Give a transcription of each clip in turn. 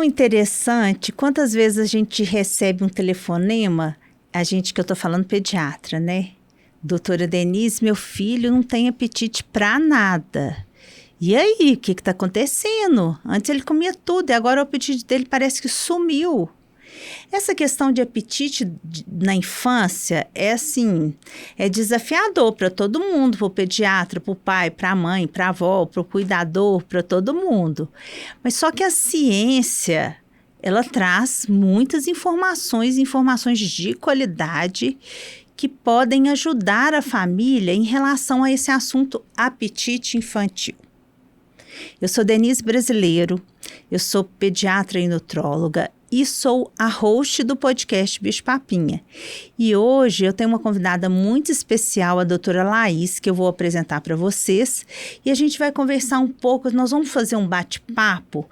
tão interessante, quantas vezes a gente recebe um telefonema, que eu tô falando pediatra, né? Doutora Denise, meu filho não tem apetite para nada. E aí, o que tá acontecendo? Antes ele comia tudo e agora o apetite dele parece que sumiu. Essa questão de apetite na infância é desafiador para todo mundo, para o pediatra, para o pai, para a mãe, para a avó, para o cuidador, para todo mundo. Mas só que a ciência, ela traz muitas informações de qualidade que podem ajudar a família em relação a esse assunto apetite infantil. Eu sou Denise Brasileiro, eu sou pediatra e nutróloga e sou a host do podcast Bicho Papinha. E hoje eu tenho uma convidada muito especial, a doutora Laís, que eu vou apresentar para vocês. E a gente vai conversar um pouco, nós vamos fazer um bate-papo,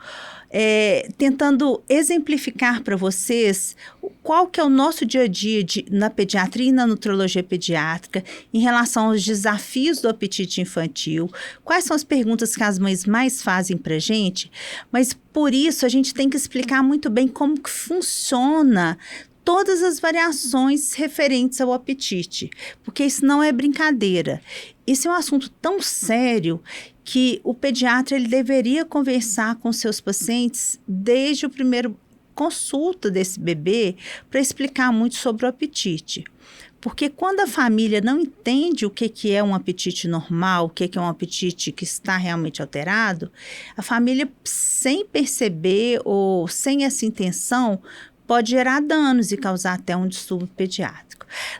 tentando exemplificar para vocês qual que é o nosso dia a dia na pediatria e na nutrologia pediátrica em relação aos desafios do apetite infantil, quais são as perguntas que as mães mais fazem para a gente, mas por isso a gente tem que explicar muito bem como que funciona todas as variações referentes ao apetite, porque isso não é brincadeira. Isso é um assunto tão sério que o pediatra ele deveria conversar com seus pacientes desde o primeiro consulta desse bebê para explicar muito sobre o apetite. Porque quando a família não entende o que é um apetite normal, o que é um apetite que está realmente alterado, a família, sem perceber ou sem essa intenção, pode gerar danos e causar até um distúrbio pediátrico.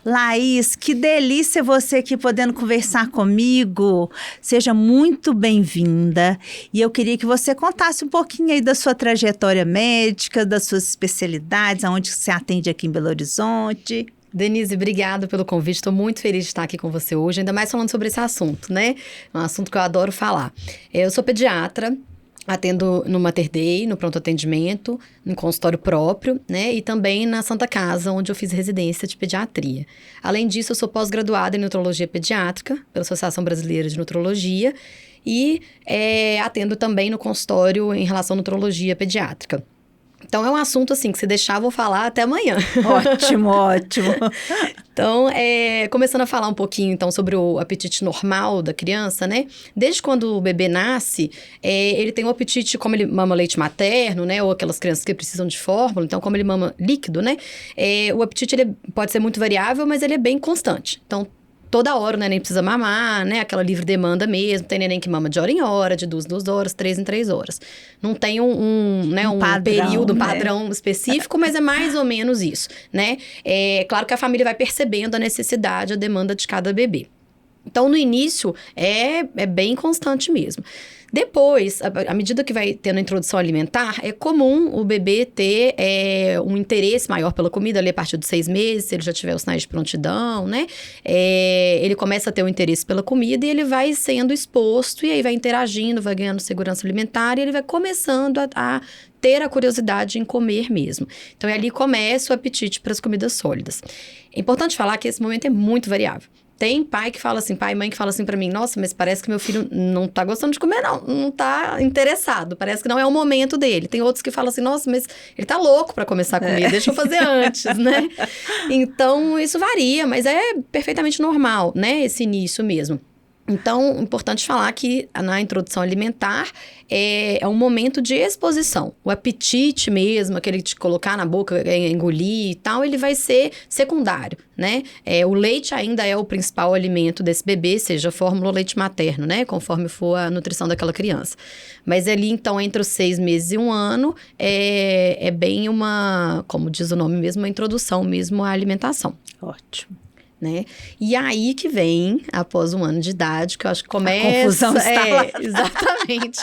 Laís, que delícia você aqui podendo conversar comigo. Seja muito bem-vinda. E eu queria que você contasse um pouquinho aí da sua trajetória médica, das suas especialidades, aonde você atende aqui em Belo Horizonte. Denise, obrigada pelo convite. Estou muito feliz de estar aqui com você hoje, ainda mais falando sobre esse assunto, né? É um assunto que eu adoro falar. Eu sou pediatra. Atendo no Mater Dei, no pronto atendimento, no consultório próprio, né? E também na Santa Casa, onde eu fiz residência de pediatria. Além disso, eu sou pós-graduada em nutrologia pediátrica, pela Associação Brasileira de Nutrologia, e atendo também no consultório em relação à nutrologia pediátrica. Então, é um assunto, assim, que se deixar, vou falar até amanhã. Ótimo, ótimo. Então, começando a falar um pouquinho, então, sobre o apetite normal da criança, né? Desde quando o bebê nasce, ele tem um apetite, como ele mama leite materno, né? Ou aquelas crianças que precisam de fórmula. Então, como ele mama líquido, né? O apetite, ele pode ser muito variável, mas ele é bem constante. Então, toda hora o neném precisa mamar, né? Aquela livre demanda mesmo. Tem neném que mama de hora em hora, de 2 em 2 horas, 3 em 3 horas. Não tem um padrão, período, um padrão específico, mas é mais ou menos isso, né? Claro que a família vai percebendo a necessidade, a demanda de cada bebê. Então, no início, é bem constante mesmo. Depois, à medida que vai tendo a introdução alimentar, é comum o bebê ter um interesse maior pela comida ali a partir de 6 meses, se ele já tiver os sinais de prontidão, né? Ele começa a ter um interesse pela comida e ele vai sendo exposto, e aí vai interagindo, vai ganhando segurança alimentar, e ele vai começando a ter a curiosidade em comer mesmo. Então, ali começa o apetite para as comidas sólidas. É importante falar que esse momento é muito variável. Tem pai que fala assim, pai e mãe que fala assim pra mim, nossa, mas parece que meu filho não tá gostando de comer, não tá interessado, parece que não é o momento dele. Tem outros que falam assim, nossa, mas ele tá louco pra começar a comer, deixa eu fazer antes, né? Então, isso varia, mas é perfeitamente normal, né, esse início mesmo. Então, importante falar que na introdução alimentar é um momento de exposição. O apetite mesmo, aquele de colocar na boca, engolir e tal, ele vai ser secundário, né? O leite ainda é o principal alimento desse bebê, seja fórmula ou leite materno, né? Conforme for a nutrição daquela criança. Mas ali, então, entre os 6 meses e 1 ano, é bem como diz o nome mesmo, uma introdução mesmo à alimentação. Ótimo. Né? E aí que vem, após 1 ano de idade, que eu acho que começa... A confusão está lá. Exatamente.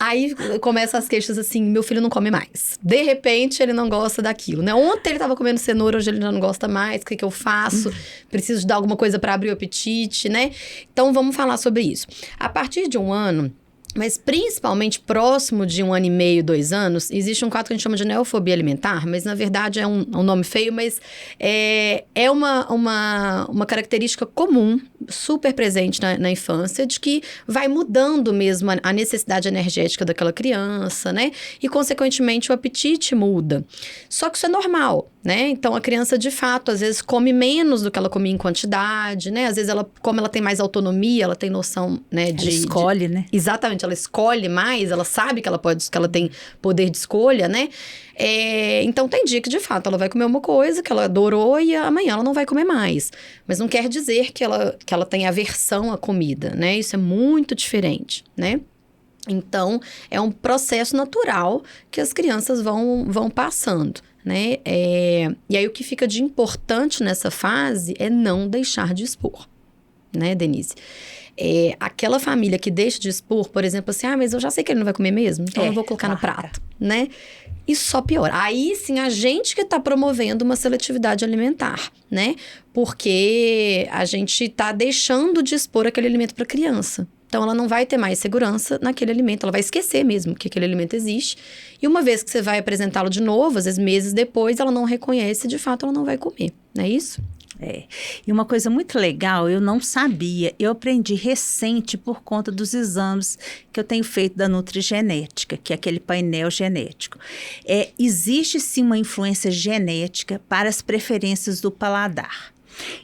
Aí começam as queixas assim, meu filho não come mais. De repente, ele não gosta daquilo, né? Ontem ele estava comendo cenoura, hoje ele já não gosta mais. O que eu faço? Preciso de dar alguma coisa para abrir o apetite, né? Então, vamos falar sobre isso. A partir de 1 ano... Mas principalmente próximo de 1 ano e meio, 2 anos, existe um quadro que a gente chama de neofobia alimentar, mas na verdade é um nome feio, mas é uma característica comum, super presente na infância, de que vai mudando mesmo a necessidade energética daquela criança, né? E consequentemente o apetite muda. Só que isso é normal, né? Então a criança de fato às vezes come menos do que ela comia em quantidade, né? Às vezes como ela tem mais autonomia, ela tem noção, né? Ela escolhe, né? Exatamente, ela escolhe mais, ela sabe que ela tem poder de escolha, né? Então tem dia que de fato ela vai comer uma coisa que ela adorou e amanhã ela não vai comer mais. Mas não quer dizer que ela tem aversão à comida, né? Isso é muito diferente, né? Então, é um processo natural que as crianças vão passando, né? E aí, o que fica de importante nessa fase é não deixar de expor, né, Denise? Aquela família que deixa de expor, por exemplo, assim, mas eu já sei que ele não vai comer mesmo, então eu não vou colocar no prato, né? Isso só piora. Aí, sim, a gente que está promovendo uma seletividade alimentar, né? Porque a gente está deixando de expor aquele alimento para a criança. Então, ela não vai ter mais segurança naquele alimento. Ela vai esquecer mesmo que aquele alimento existe. E uma vez que você vai apresentá-lo de novo, às vezes meses depois, ela não reconhece, de fato, ela não vai comer. Não é isso? E uma coisa muito legal, eu não sabia, eu aprendi recente por conta dos exames que eu tenho feito da nutrigenética, que é aquele painel genético. Existe sim uma influência genética para as preferências do paladar.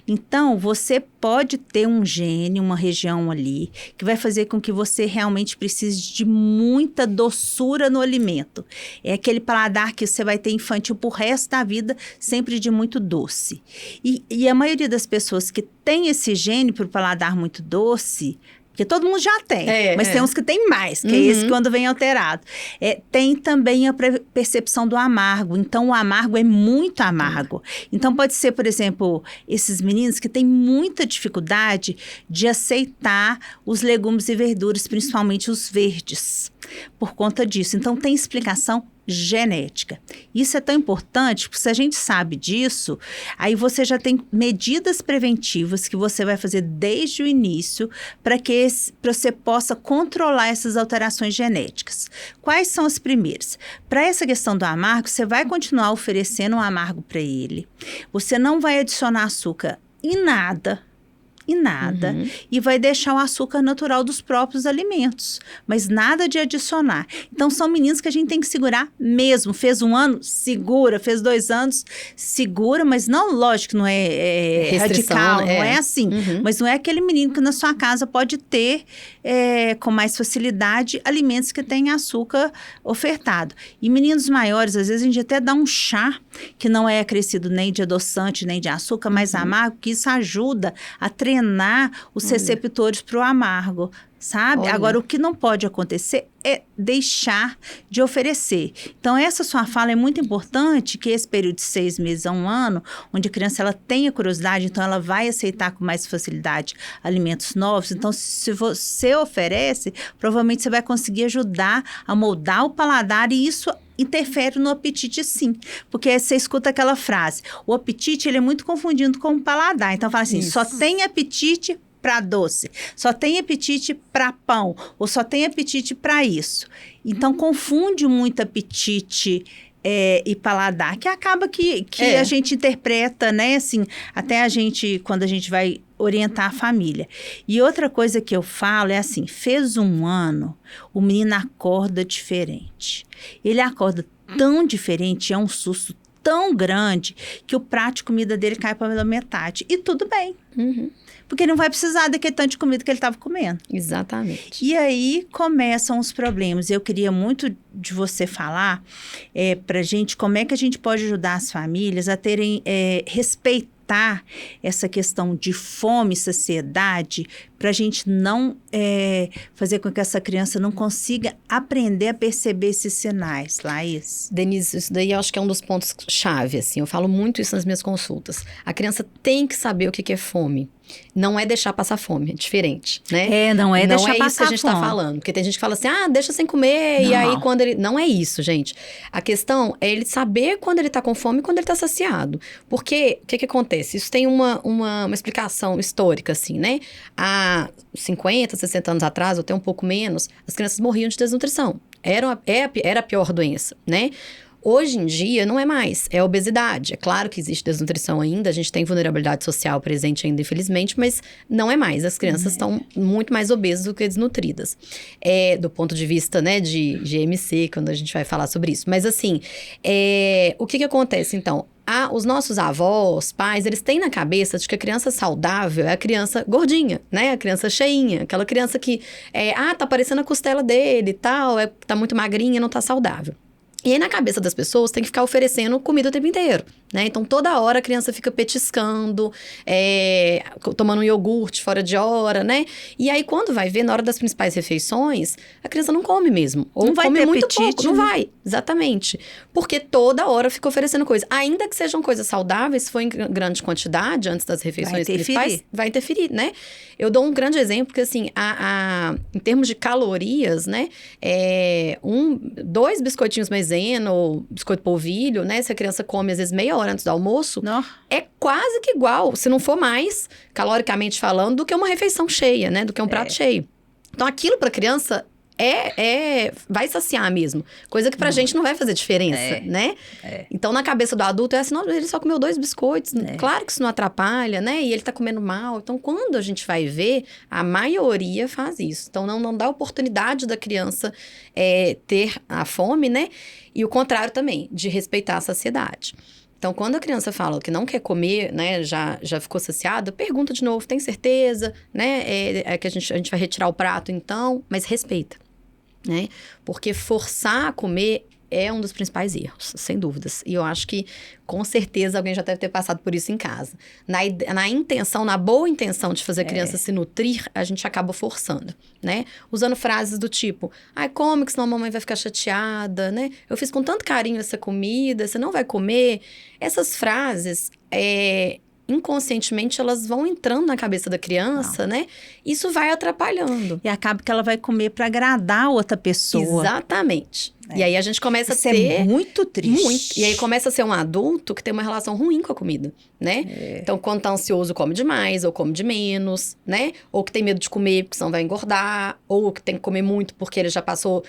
Então, você pode ter um gene, uma região ali, que vai fazer com que você realmente precise de muita doçura no alimento. É aquele paladar que você vai ter infantil pro resto da vida, sempre de muito doce. E a maioria das pessoas que tem esse gene para o paladar muito doce, porque todo mundo já tem, mas tem uns que tem mais, que é esse quando vem alterado. Tem também a percepção do amargo, então o amargo é muito amargo. Então pode ser, por exemplo, esses meninos que têm muita dificuldade de aceitar os legumes e verduras, principalmente os verdes, por conta disso. Então tem explicação genética. Isso é tão importante, porque se a gente sabe disso, aí você já tem medidas preventivas que você vai fazer desde o início para que você possa controlar essas alterações genéticas. Quais são as primeiras? Para essa questão do amargo, você vai continuar oferecendo um amargo para ele. Você não vai adicionar açúcar em nada. E vai deixar o açúcar natural dos próprios alimentos, mas nada de adicionar. Então, são meninos que a gente tem que segurar mesmo. Fez 1 ano, segura. Fez 2 anos, segura, mas não, lógico, não é radical, não é assim. Mas não é aquele menino que na sua casa pode ter, com mais facilidade, alimentos que têm açúcar ofertado. E meninos maiores, às vezes, a gente até dá um chá, que não é acrescido nem de adoçante, nem de açúcar, mas amargo, que isso ajuda a treinar os receptores para o amargo, sabe? Olha. Agora, o que não pode acontecer é deixar de oferecer. Então, essa sua fala é muito importante, que esse período de 6 meses a 1 ano, onde a criança ela tenha curiosidade, então ela vai aceitar com mais facilidade alimentos novos. Então, se você oferece, provavelmente você vai conseguir ajudar a moldar o paladar, e isso interfere no apetite, sim. Porque você escuta aquela frase, o apetite ele é muito confundido com o paladar. Então, fala assim, só tem apetite para doce, só tem apetite para pão, ou só tem apetite para isso. Então, confunde muito apetite e paladar, que acaba que a gente interpreta, né, assim, até a gente, quando a gente vai orientar a família. E outra coisa que eu falo é assim, fez 1 ano, o menino acorda diferente. Ele acorda tão diferente, é um susto tão grande, que o prato de comida dele cai pela metade. E tudo bem. Porque ele não vai precisar daquele tanto de comida que ele estava comendo. Exatamente. E aí começam os problemas. Eu queria muito de você falar para a gente como é que a gente pode ajudar as famílias a terem respeitar essa questão de fome e saciedade, para a gente não fazer com que essa criança não consiga aprender a perceber esses sinais, Laís. Denise, isso daí eu acho que é um dos pontos-chave, assim. Eu falo muito isso nas minhas consultas. A criança tem que saber o que é fome. Não é deixar passar fome, é diferente, né? Não é deixar passar fome. Não é isso que a gente tá falando. Porque tem gente que fala assim, deixa sem comer, e aí quando ele... Não é isso, gente. A questão é ele saber quando ele tá com fome e quando ele tá saciado. Porque, o que acontece? Isso tem uma explicação histórica, assim, né? Há 50, 60 anos atrás, ou até um pouco menos, as crianças morriam de desnutrição. Era a pior doença, né? Hoje em dia, não é mais, é obesidade. É claro que existe desnutrição ainda, a gente tem vulnerabilidade social presente ainda, infelizmente, mas não é mais. As crianças estão muito mais obesas do que desnutridas. Do ponto de vista, né, de GMC, quando a gente vai falar sobre isso. Mas, assim, o que acontece, então? Os nossos avós, pais, eles têm na cabeça de que a criança saudável é a criança gordinha, né? A criança cheinha, aquela criança que, tá parecendo a costela dele e tal, tá muito magrinha, não tá saudável. E aí, na cabeça das pessoas, tem que ficar oferecendo comida o tempo inteiro, né? Então, toda hora a criança fica petiscando, tomando um iogurte fora de hora, né? E aí, quando vai ver, na hora das principais refeições, a criança não come mesmo. Ou não vai come ter muito apetite, pouco. Não vai, exatamente. Porque toda hora fica oferecendo coisa. Ainda que sejam coisas saudáveis, se for em grande quantidade, antes das refeições principais, vai interferir, né? Eu dou um grande exemplo, porque assim, em termos de calorias, né? 2 biscoitinhos maisena ou biscoito polvilho, né? Se a criança come, às vezes, meia hora antes do almoço, é quase que igual, se não for mais, caloricamente falando, do que uma refeição cheia, né? Do que um prato cheio. Então, aquilo para criança vai saciar mesmo. Coisa que pra gente não vai fazer diferença, né? Então, na cabeça do adulto, é assim, não, ele só comeu 2 biscoitos. Claro que isso não atrapalha, né? E ele tá comendo mal. Então, quando a gente vai ver, a maioria faz isso. Então, não dá oportunidade da criança ter a fome, né? E o contrário também, de respeitar a saciedade. Então, quando a criança fala que não quer comer, né, já ficou saciada, pergunta de novo, tem certeza, né? Que a gente vai retirar o prato, então, mas respeita, né? Porque forçar a comer é um dos principais erros, sem dúvidas. E eu acho que, com certeza, alguém já deve ter passado por isso em casa. Na boa intenção de fazer a criança se nutrir, a gente acaba forçando, né? Usando frases do tipo, come que senão a mamãe vai ficar chateada, né? Eu fiz com tanto carinho essa comida, você não vai comer. Essas frases, inconscientemente, elas vão entrando na cabeça da criança, né? Isso vai atrapalhando. E acaba que ela vai comer para agradar a outra pessoa. Exatamente. E aí a gente começa a ter... Isso é muito triste. Muito. E aí começa a ser um adulto que tem uma relação ruim com a comida, né? Então, quando tá ansioso, come demais, ou come de menos, né? Ou que tem medo de comer porque senão vai engordar, ou que tem que comer muito porque ele já passou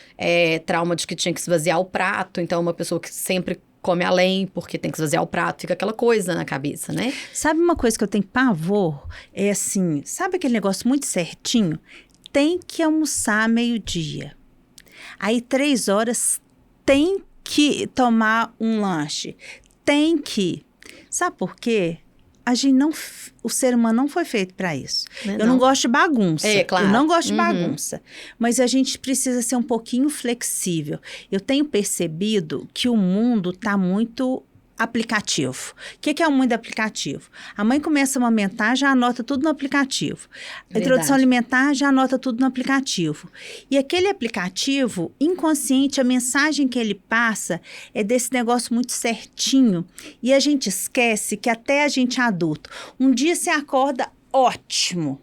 trauma de que tinha que esvaziar o prato. Então, é uma pessoa que sempre come além, porque tem que esvaziar o prato, fica aquela coisa na cabeça, né? Sabe uma coisa que eu tenho pavor? É assim, sabe aquele negócio muito certinho? Tem que almoçar meio-dia. Aí, 3 horas, tem que tomar um lanche. Tem que. Sabe por quê? O ser humano não foi feito para isso. Eu não gosto de bagunça. Claro. Eu não gosto de bagunça. Mas a gente precisa ser um pouquinho flexível. Eu tenho percebido que o mundo está muito aplicativo. O que é o mundo aplicativo? A mãe começa a amamentar, já anota tudo no aplicativo. A introdução alimentar, já anota tudo no aplicativo. E aquele aplicativo, inconsciente, a mensagem que ele passa é desse negócio muito certinho. E a gente esquece que até a gente adulto, um dia você acorda ótimo.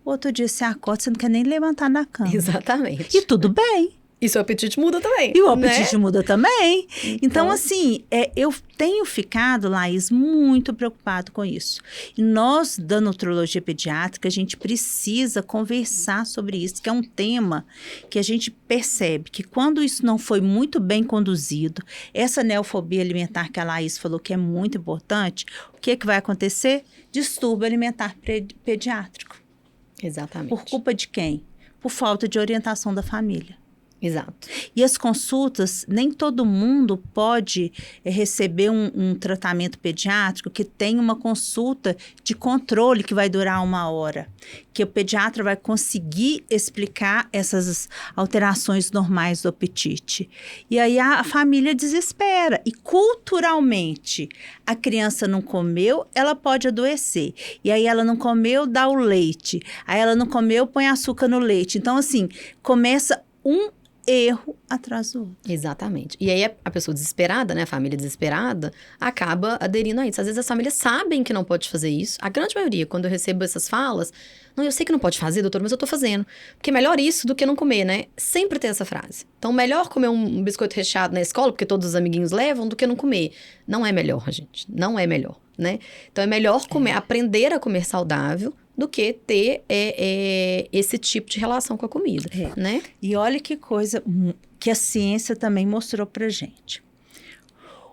Outro dia você acorda, você não quer nem levantar da cama. Exatamente. E tudo bem. E seu apetite muda também. E o apetite muda também. Então, assim, eu tenho ficado, Laís, muito preocupado com isso. E nós, da nutrologia pediátrica, a gente precisa conversar sobre isso, que é um tema que a gente percebe que quando isso não foi muito bem conduzido, essa neofobia alimentar que a Laís falou que é muito importante, o que vai acontecer? Distúrbio alimentar pediátrico. Exatamente. Por culpa de quem? Por falta de orientação da família. Exato. E as consultas, nem todo mundo pode receber um tratamento pediátrico que tem uma consulta de controle que vai durar 1 hora. Que o pediatra vai conseguir explicar essas alterações normais do apetite. E aí a família desespera. E culturalmente, a criança não comeu, ela pode adoecer. E aí ela não comeu, dá o leite. Aí ela não comeu, põe açúcar no leite. Então, assim, começa erro atrás do outro. Exatamente. E aí a pessoa desesperada, né, a família desesperada, acaba aderindo a isso. Às vezes as famílias sabem que não pode fazer isso. A grande maioria, quando eu recebo essas falas, não, eu sei que não pode fazer, doutor, mas eu tô fazendo. Porque é melhor isso do que não comer, né? Sempre tem essa frase. Então, melhor comer um biscoito recheado na escola, porque todos os amiguinhos levam, do que não comer. Não é melhor, gente. Não é melhor, né? Então, é melhor comer, aprender a comer saudável, do que ter esse tipo de relação com a comida, né? E olha que coisa que a ciência também mostrou pra gente.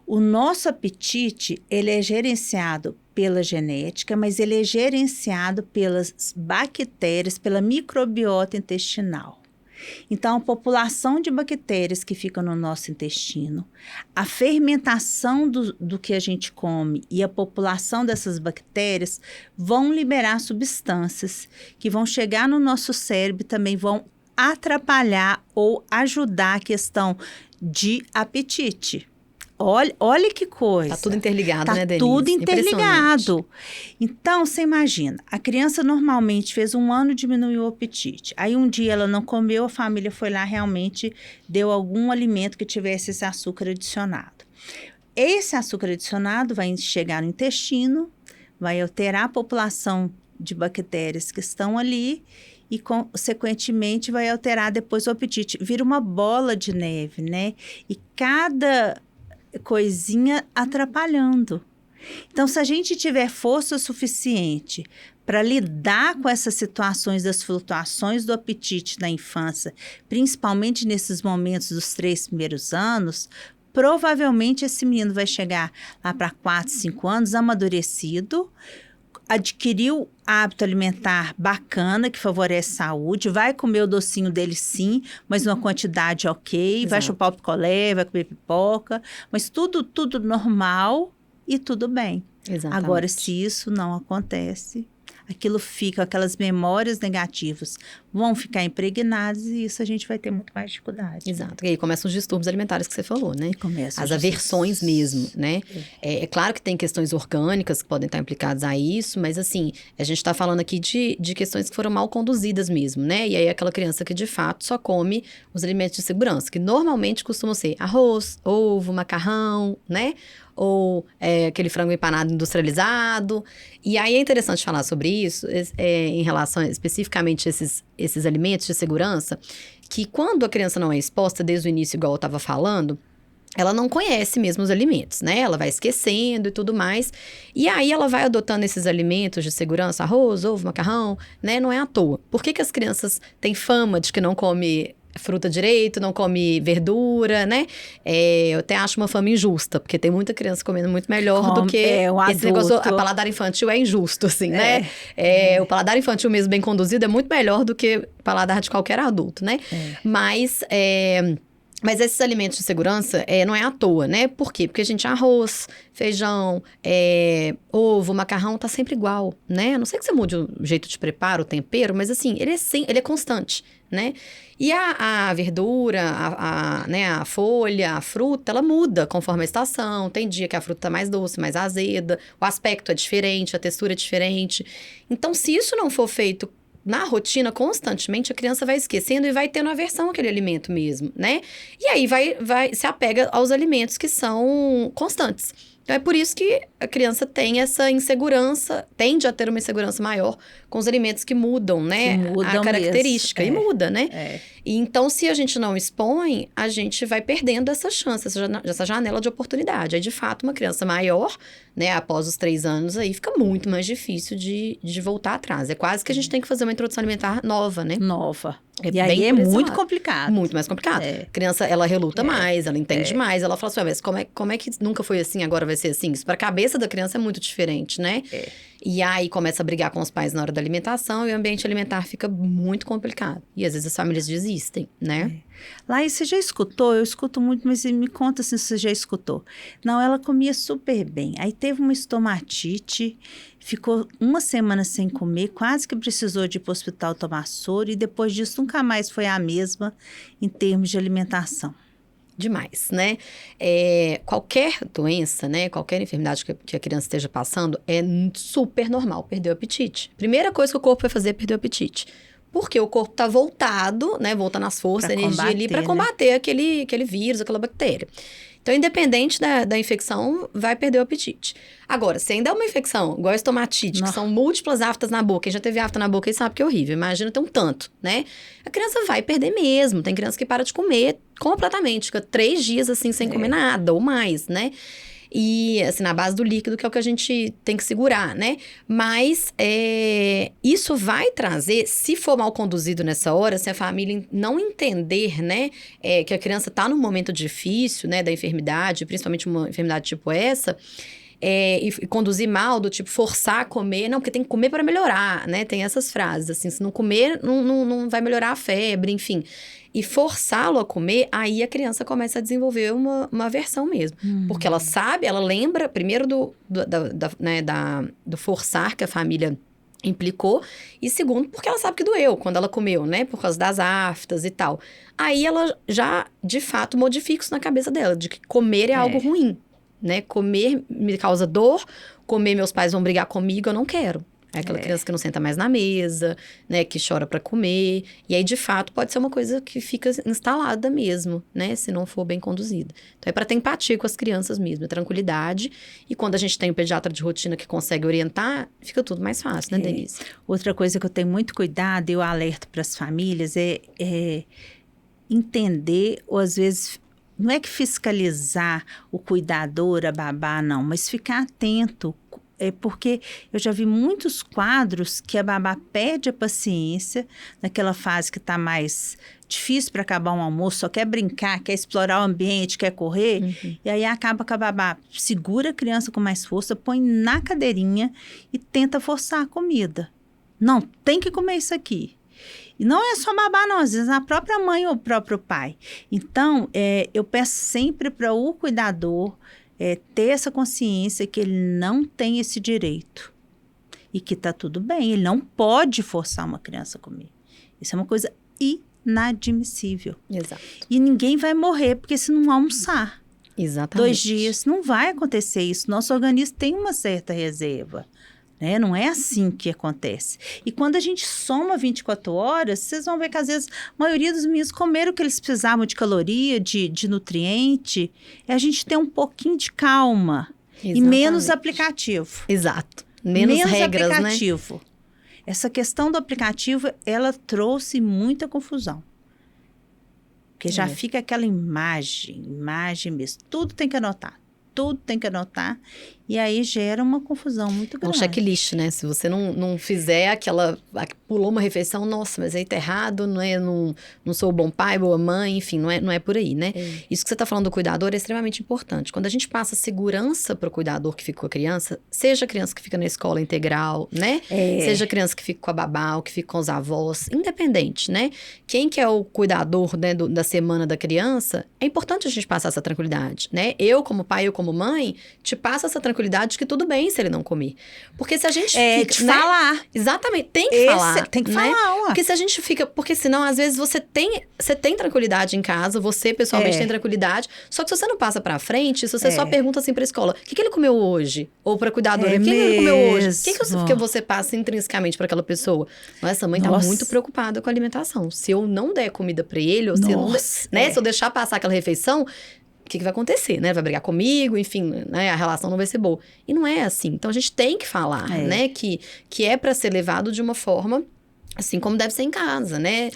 O nosso apetite, ele é gerenciado pela genética, mas ele é gerenciado pelas bactérias, pela microbiota intestinal. Então, a população de bactérias que ficam no nosso intestino, a fermentação do que a gente come e a população dessas bactérias vão liberar substâncias que vão chegar no nosso cérebro e também vão atrapalhar ou ajudar a questão de apetite. Olha que coisa. Tá tudo interligado, né, Denise? Tá tudo interligado. Então, você imagina, a criança normalmente fez 1 ano e diminuiu o apetite. Aí um dia ela não comeu, a família foi lá realmente deu algum alimento que tivesse esse açúcar adicionado. Esse açúcar adicionado vai chegar no intestino, vai alterar a população de bactérias que estão ali e, consequentemente, vai alterar depois o apetite. Vira uma bola de neve, né? E cada coisinha atrapalhando. Então, se a gente tiver força suficiente para lidar com essas situações das flutuações do apetite na infância, principalmente nesses momentos dos 3 primeiros anos, provavelmente esse menino vai chegar lá para 4, 5 anos amadurecido, adquiriu hábito alimentar bacana, que favorece a saúde, vai comer o docinho dele sim, mas numa quantidade ok, Exato. vai chupar o picolé, vai comer pipoca, mas tudo normal e tudo bem. Exatamente. Agora, se isso não acontece, aquilo fica, aquelas memórias negativas vão ficar impregnadas e isso a gente vai ter muito mais dificuldade. Exato. E aí começam os distúrbios alimentares que você falou, né? Começa as aversões mesmo, né? É claro que tem questões orgânicas que podem estar implicadas a isso, mas assim, a gente está falando aqui de questões que foram mal conduzidas mesmo, né? E aí aquela criança que de fato só come os alimentos de segurança, que normalmente costumam ser arroz, ovo, macarrão, né? Ou aquele frango empanado industrializado. E aí é interessante falar sobre isso, em relação especificamente a esses alimentos de segurança, que quando a criança não é exposta desde o início, igual eu estava falando, ela não conhece mesmo os alimentos, né? Ela vai esquecendo e tudo mais. E aí ela vai adotando esses alimentos de segurança, arroz, ovo, macarrão, né? Não é à toa. Por que as crianças têm fama de que não come fruta direito, não come verdura, né? Eu até acho uma fama injusta, porque tem muita criança comendo muito melhor do que esse negócio. A paladar infantil é injusto, assim, né? O paladar infantil mesmo bem conduzido é muito melhor do que o paladar de qualquer adulto, né? Mas esses alimentos de segurança não é à toa, né? Por quê? Porque a gente, arroz, feijão, ovo, macarrão, tá sempre igual, né? A não sei que você mude o jeito de preparo, o tempero, mas assim, ele é constante, né? E a verdura, né, a folha, a fruta, ela muda conforme a estação. Tem dia que a fruta tá mais doce, mais azeda, o aspecto é diferente, a textura é diferente. Então, se isso não for feito na rotina, constantemente, a criança vai esquecendo e vai tendo aversão àquele alimento mesmo, né? E aí se apega aos alimentos que são constantes. Então, é por isso que a criança tem essa insegurança, tende a ter uma insegurança maior com os alimentos que mudam, né? A característica. E muda, né? E então, se a gente não expõe, a gente vai perdendo essa chance, essa janela de oportunidade. Aí, de fato, uma criança maior, né, após os 3 anos, aí fica muito mais difícil de voltar atrás. É quase que a gente tem que fazer uma introdução alimentar nova, né? Nova. E aí é muito complicado. Muito mais complicado. A criança, ela reluta mais, ela entende mais. Ela fala assim, mas como é que nunca foi assim, agora vai ser assim? Isso para a cabeça da criança é muito diferente, né? E aí começa a brigar com os pais na hora da alimentação e o ambiente alimentar fica muito complicado. E às vezes as famílias desistem, né? Laís, você já escutou? Eu escuto muito, mas me conta assim, se você já escutou. Não, ela comia super bem. Aí teve uma estomatite, ficou 1 semana sem comer, quase que precisou de ir para o hospital tomar soro e depois disso nunca mais foi a mesma em termos de alimentação. Demais, né? Qualquer doença, né? Qualquer enfermidade que a criança esteja passando, é super normal perder o apetite. Primeira coisa que o corpo vai fazer é perder o apetite. porque o corpo tá voltado, né? Voltando as forças, a energia ali para combater aquele vírus, aquela bactéria. Então, independente da infecção, vai perder o apetite. Agora, se ainda é uma infecção, igual a estomatite, que são múltiplas aftas na boca, quem já teve afta na boca e sabe que é horrível, imagina ter um tanto, né? A criança vai perder mesmo. Tem criança que para de comer completamente, fica 3 dias assim sem comer nada ou mais, né? E, assim, na base do líquido, que é o que a gente tem que segurar, né? Mas isso vai trazer, se for mal conduzido nessa hora, se a família não entender, né? Que a criança está num momento difícil, né? Da enfermidade, principalmente uma enfermidade tipo essa, e conduzir mal, do tipo, forçar a comer. Não, porque tem que comer para melhorar, né? Tem essas frases, assim, se não comer, não vai melhorar a febre, enfim. E forçá-lo a comer, aí a criança começa a desenvolver uma aversão mesmo. Porque ela sabe, ela lembra, primeiro, do forçar que a família implicou, e segundo, porque ela sabe que doeu quando ela comeu, né? Por causa das aftas e tal. Aí ela já, de fato, modifica isso na cabeça dela, de que comer é algo ruim, né? Comer me causa dor, comer meus pais vão brigar comigo, eu não quero. É aquela criança que não senta mais na mesa, né? Que chora pra comer. E aí, de fato, pode ser uma coisa que fica instalada mesmo, né? Se não for bem conduzida. Então, é para ter empatia com as crianças mesmo, tranquilidade. E quando a gente tem um pediatra de rotina que consegue orientar, fica tudo mais fácil, né, Denise? Outra coisa que eu tenho muito cuidado e eu alerto para as famílias é entender, ou às vezes... Não é que fiscalizar o cuidador, a babá, não. Mas ficar atento. Porque eu já vi muitos quadros que a babá perde a paciência naquela fase que está mais difícil para acabar um almoço, só quer brincar, quer explorar o ambiente, quer correr, e aí acaba que a babá segura a criança com mais força, põe na cadeirinha e tenta forçar a comida. Não, tem que comer isso aqui. E não é só babá, não. Às vezes a própria mãe ou o próprio pai. Então, eu peço sempre para o cuidador ter essa consciência que ele não tem esse direito. E que está tudo bem. Ele não pode forçar uma criança a comer. Isso é uma coisa inadmissível. Exato. E ninguém vai morrer porque se não almoçar. Exatamente. 2 dias, não vai acontecer isso. Nosso organismo tem uma certa reserva. Né? Não é assim que acontece. E quando a gente soma 24 horas, vocês vão ver que às vezes a maioria dos meninos comeram o que eles precisavam de caloria, de nutriente. É a gente ter um pouquinho de calma. Exatamente. E menos aplicativo. Exato. Menos regras, aplicativo. Né? Essa questão do aplicativo, ela trouxe muita confusão. Porque já fica aquela imagem mesmo. Tudo tem que anotar. E aí gera uma confusão muito grande. Um checklist, né? Se você não fizer pulou uma refeição, nossa, mas aí tá errado, não sou bom pai, boa mãe, enfim, não é por aí, né? Isso que você tá falando do cuidador é extremamente importante. Quando a gente passa segurança pro cuidador que fica com a criança, seja a criança que fica na escola integral, né? Seja a criança que fica com a babá ou que fica com os avós, independente, né? Quem que é o cuidador, né, da semana da criança, é importante a gente passar essa tranquilidade, né? Eu, como pai, eu como mãe, te passo essa tranquilidade de que tudo bem se ele não comer. Porque se a gente fica... né? Falar. Exatamente, tem que falar. Tem que né? falar, ó. Porque se a gente fica... Porque senão, às vezes, você tem tranquilidade em casa, você pessoalmente tem tranquilidade, só que se você não passa pra frente, se você só pergunta assim pra escola, o que ele comeu hoje? Ou pra cuidadora, o que ele comeu hoje? O que você passa intrinsecamente pra aquela pessoa? Essa mãe tá muito preocupada com a alimentação. Se eu não der comida pra ele, ou se eu não der, se eu deixar passar aquela refeição... O que vai acontecer, né? Vai brigar comigo, enfim, né? A relação não vai ser boa. E não é assim. Então, a gente tem que falar, né? Que é para ser levado de uma forma, assim como deve ser em casa, né?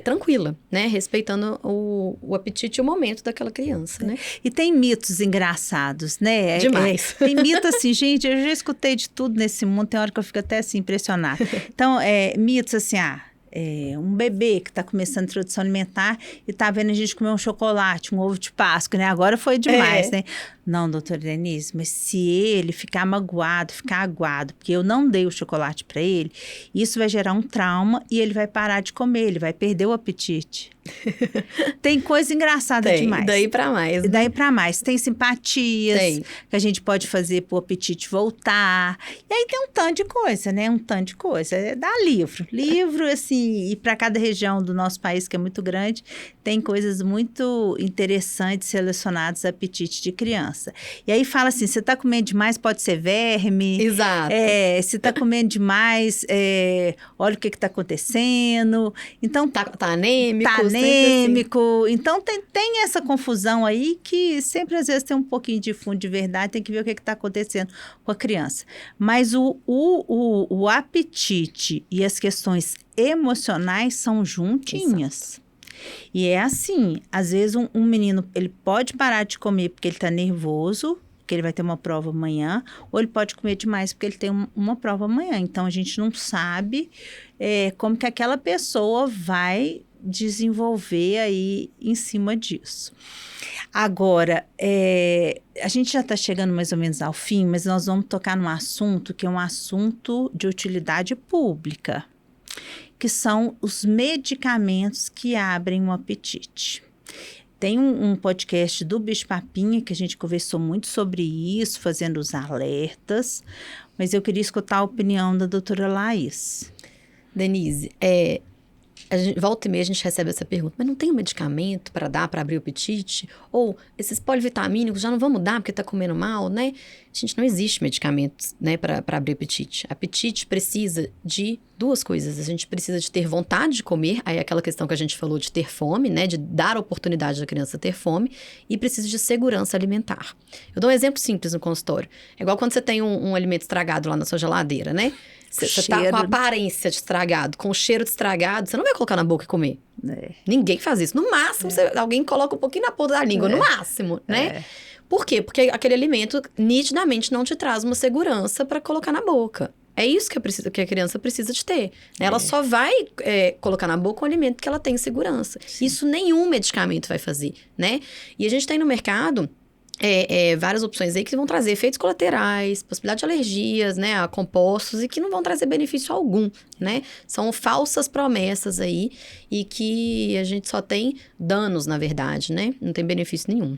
Tranquila, né? Respeitando o apetite e o momento daquela criança, né? E tem mitos engraçados, né? Demais. Tem mito assim, gente, eu já escutei de tudo nesse mundo, tem hora que eu fico até assim, impressionada. Então, mitos assim, um bebê que está começando a introdução alimentar e está vendo a gente comer um chocolate, um ovo de Páscoa, né? Agora foi demais, né? Não, doutora Denise, mas se ele ficar magoado, ficar aguado, porque eu não dei o chocolate para ele, isso vai gerar um trauma e ele vai parar de comer, ele vai perder o apetite. Tem coisa engraçada demais. Daí pra mais. Né? Daí pra mais. Tem simpatias que a gente pode fazer pro apetite voltar. E aí tem um tanto de coisa, né? Um tanto de coisa. Dá livro. Livro, assim, e para cada região do nosso país, que é muito grande, tem coisas muito interessantes selecionadas a apetite de criança. criança. E aí fala assim, você está comendo demais, pode ser verme. Exato. Se está comendo demais, olha o que está acontecendo. Então, tá anêmico. Tá anêmico. Assim. Então, tem essa confusão aí que sempre, às vezes, tem um pouquinho de fundo de verdade, tem que ver o que está acontecendo com a criança. Mas o apetite e as questões emocionais são juntinhas. Exato. E é assim, às vezes um menino, ele pode parar de comer porque ele está nervoso, porque ele vai ter uma prova amanhã, ou ele pode comer demais porque ele tem uma prova amanhã. Então, a gente não sabe como que aquela pessoa vai desenvolver aí em cima disso. Agora, a gente já está chegando mais ou menos ao fim, mas nós vamos tocar num assunto que é um assunto de utilidade pública, que são os medicamentos que abrem o apetite. Tem um podcast do Bicho Papinha que a gente conversou muito sobre isso, fazendo os alertas, mas eu queria escutar a opinião da doutora Laís. Denise, volta e meia a gente recebe essa pergunta, mas não tem um medicamento para dar para abrir o apetite? Ou esses polivitamínicos já não vamos dar porque está comendo mal, né? Gente, não existe medicamentos, né, para abrir apetite. Apetite precisa de duas coisas. A gente precisa de ter vontade de comer, aí é aquela questão que a gente falou de ter fome, né, de dar a oportunidade da criança ter fome, e precisa de segurança alimentar. Eu dou um exemplo simples no consultório. É igual quando você tem um alimento estragado lá na sua geladeira, né? Você tá com a aparência de estragado, com o cheiro de estragado, você não vai colocar na boca e comer. Ninguém faz isso. No máximo, alguém coloca um pouquinho na ponta da língua, no máximo, né? Por quê? Porque aquele alimento nitidamente não te traz uma segurança para colocar na boca. É isso que a criança precisa de ter. Ela só vai colocar na boca um alimento que ela tem segurança. Sim. Isso nenhum medicamento vai fazer, né? E a gente tem no mercado várias opções aí que vão trazer efeitos colaterais, possibilidade de alergias, né, a compostos e que não vão trazer benefício algum, né? São falsas promessas aí e que a gente só tem danos, na verdade, né? Não tem benefício nenhum.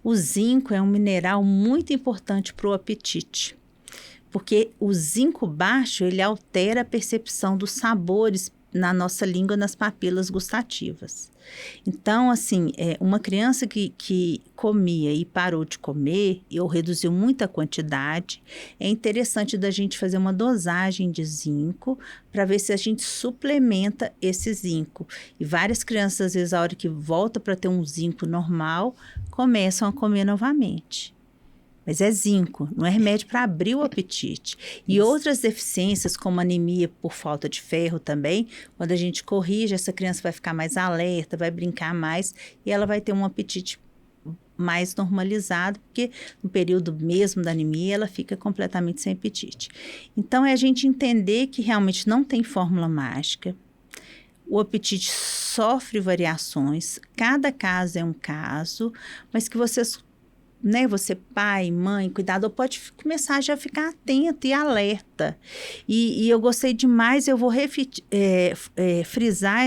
O zinco é um mineral muito importante para o apetite, porque o zinco baixo, ele altera a percepção dos sabores na nossa língua, nas papilas gustativas. Então, assim, uma criança que comia e parou de comer ou reduziu muita quantidade, é interessante da gente fazer uma dosagem de zinco para ver se a gente suplementa esse zinco. E várias crianças, às vezes, a hora que volta para ter um zinco normal, começam a comer novamente. Mas é zinco, não é remédio para abrir o apetite. E outras deficiências, como anemia por falta de ferro também, quando a gente corrige, essa criança vai ficar mais alerta, vai brincar mais e ela vai ter um apetite mais normalizado, porque no período mesmo da anemia, ela fica completamente sem apetite. Então, é a gente entender que realmente não tem fórmula mágica. O apetite sofre variações, cada caso é um caso, mas que vocês... né, você pai, mãe, cuidador, pode começar já a ficar atento e alerta. E eu gostei demais, eu vou frisar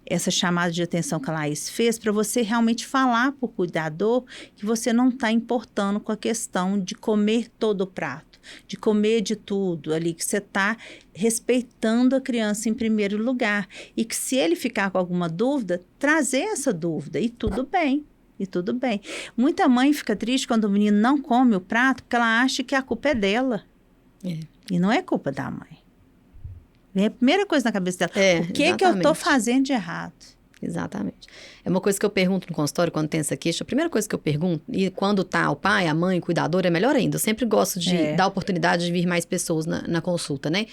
essa chamada de atenção que a Laís fez para você realmente falar para o cuidador que você não está importando com a questão de comer todo o prato, de comer de tudo ali, que você está respeitando a criança em primeiro lugar. E que se ele ficar com alguma dúvida, trazer essa dúvida e tudo bem. E tudo bem. Muita mãe fica triste quando o menino não come o prato porque ela acha que a culpa é dela. E não é culpa da mãe. Vem a primeira coisa na cabeça dela. O que eu estou fazendo de errado? Exatamente. É uma coisa que eu pergunto no consultório quando tem essa queixa. A primeira coisa que eu pergunto, e quando tá o pai, a mãe, o cuidador, é melhor ainda. Eu sempre gosto de dar a oportunidade de vir mais pessoas na consulta, né?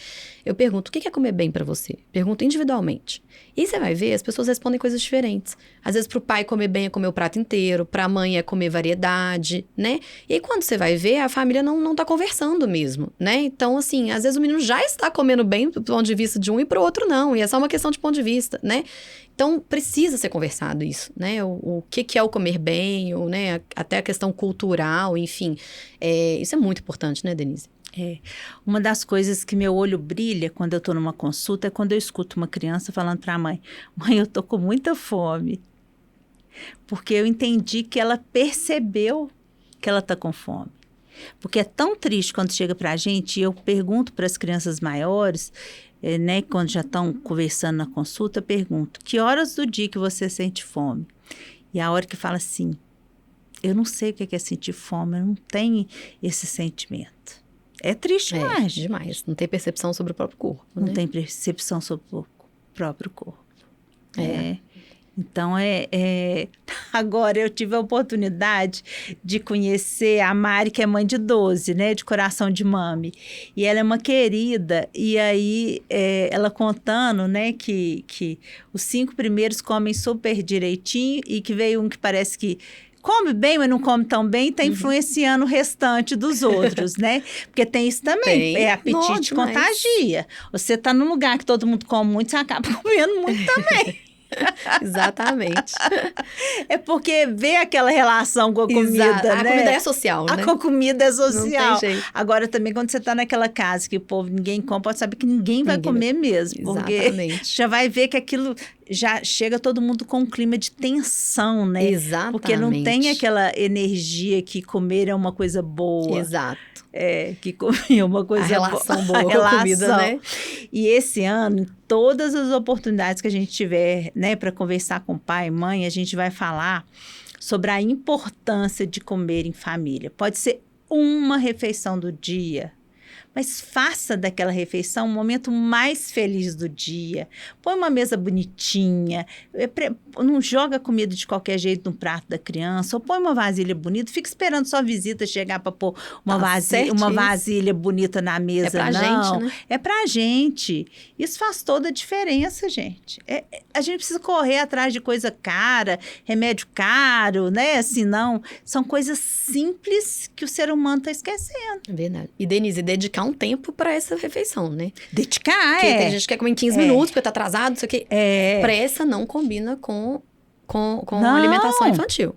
Eu pergunto, o que é comer bem pra você? Pergunto individualmente. E você vai ver, as pessoas respondem coisas diferentes. Às vezes pro pai comer bem é comer o prato inteiro, pra mãe é comer variedade, né? E aí quando você vai ver, a família não tá conversando mesmo, né? Então, assim, às vezes o menino já está comendo bem do ponto de vista de um e pro outro não. E é só uma questão de ponto de vista, né? Então, precisa ser conversado isso, né? O que é o comer bem, ou, né? Até a questão cultural, enfim. Isso é muito importante, né, Denise? Uma das coisas que meu olho brilha quando eu estou numa consulta é quando eu escuto uma criança falando para a mãe, eu tô com muita fome. Porque eu entendi que ela percebeu que ela está com fome. Porque é tão triste quando chega para a gente, e eu pergunto para as crianças maiores, né, quando já estão conversando na consulta, eu pergunto, que horas do dia que você sente fome? E a hora que fala assim, eu não sei o que é sentir fome, eu não tenho esse sentimento. É triste demais. Demais. Não tem percepção sobre o próprio corpo. Não né? tem percepção sobre o próprio corpo. É. Então, agora eu tive a oportunidade de conhecer a Mari, que é mãe de 12, né? De coração de mami. E ela é uma querida. E aí, ela contando, né? Que os 5 primeiros comem super direitinho e que veio um que parece que come bem, mas não come tão bem, está influenciando o restante dos outros, né? Porque tem isso também. Apetite contagia. Você está num lugar que todo mundo come muito, você acaba comendo muito também. Exatamente. É porque vê aquela relação com a comida, né? A comida é social, né? A comida é social. Não tem jeito. Agora, também, quando você está naquela casa que o povo ninguém come, pode saber que ninguém vai comer mesmo. Exatamente. Porque já vai ver que aquilo já chega todo mundo com um clima de tensão, né? Exatamente. Porque não tem aquela energia que comer é uma coisa boa. Exato. Que comer é uma coisa boa. A relação boa com a comida, né? E esse ano, todas as oportunidades que a gente tiver, né, para conversar com pai e mãe, a gente vai falar sobre a importância de comer em família. Pode ser uma refeição do dia, mas faça daquela refeição um momento mais feliz do dia. Põe uma mesa bonitinha, não joga comida de qualquer jeito no prato da criança, ou põe uma vasilha bonita, fica esperando sua visita chegar para pôr uma vasilha bonita na mesa, pra gente, né? É pra gente. Isso faz toda a diferença, gente. A gente precisa correr atrás de coisa cara, remédio caro, né? Assim, não. São coisas simples que o ser humano está esquecendo. É verdade. E, Denise, dedicar um tempo para essa refeição, né? Dedicar, Porque tem gente que quer comer em 15 minutos, porque tá atrasado, isso aqui. Pressa não combina com a alimentação infantil.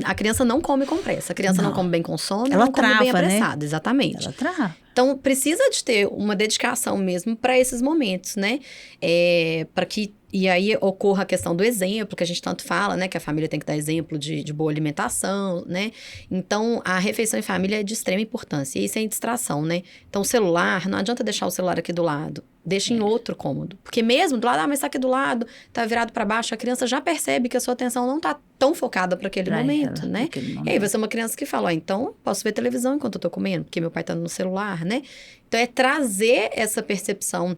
A criança não come com pressa. A criança não come bem com sono, ela não come bem apressada. Né? Exatamente. Ela trava. Então, precisa de ter uma dedicação mesmo para esses momentos, né? Para que... E aí ocorra a questão do exemplo, que a gente tanto fala, né? Que a família tem que dar exemplo de boa alimentação, né? Então, a refeição em família é de extrema importância. E isso é distração, né? Então, o celular, não adianta deixar o celular aqui do lado. Deixa em outro cômodo. Porque mesmo do lado, mas tá aqui do lado, tá virado para baixo, a criança já percebe que a sua atenção não tá tão focada para aquele momento, né? E aí você é uma criança que fala, então, posso ver televisão enquanto eu tô comendo, porque meu pai tá no celular, né? Então, é trazer essa percepção,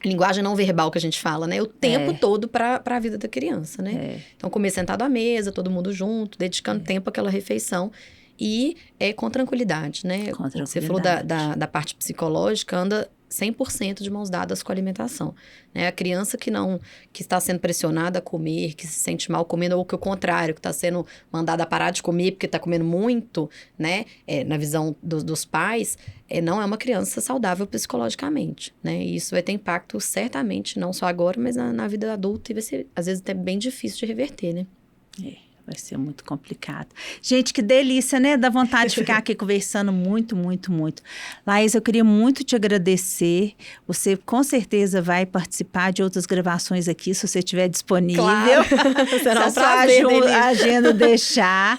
linguagem não verbal que a gente fala, né? O tempo todo para a vida da criança, né? Então, comer sentado à mesa, todo mundo junto, dedicando tempo àquela refeição. E com tranquilidade, né? Com tranquilidade. Você falou da parte psicológica, anda 100% de mãos dadas com a alimentação, né? A criança que está sendo pressionada a comer, que se sente mal comendo, ou que o contrário, que está sendo mandada a parar de comer porque está comendo muito, né? Na visão dos pais, não é uma criança saudável psicologicamente, né? E isso vai ter impacto certamente, não só agora, mas na vida adulta, e vai ser, às vezes, até bem difícil de reverter, né? Vai ser muito complicado. Gente, que delícia, né? Dá vontade de ficar aqui conversando muito, muito, muito. Laís, eu queria muito te agradecer. Você, com certeza, vai participar de outras gravações aqui, se você estiver disponível. Claro. Será um prazer, a agenda deixar.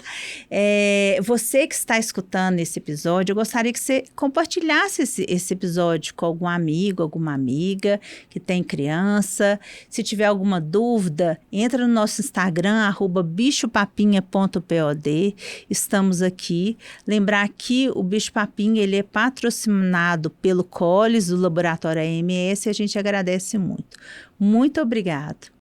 Você que está escutando esse episódio, eu gostaria que você compartilhasse esse episódio com algum amigo, alguma amiga que tem criança. Se tiver alguma dúvida, entra no nosso Instagram, @bichopapinha.pod. Estamos aqui. Lembrar que o Bicho Papinha, ele é patrocinado pelo Coles, do Laboratório AMS, e a gente agradece muito. Muito obrigado.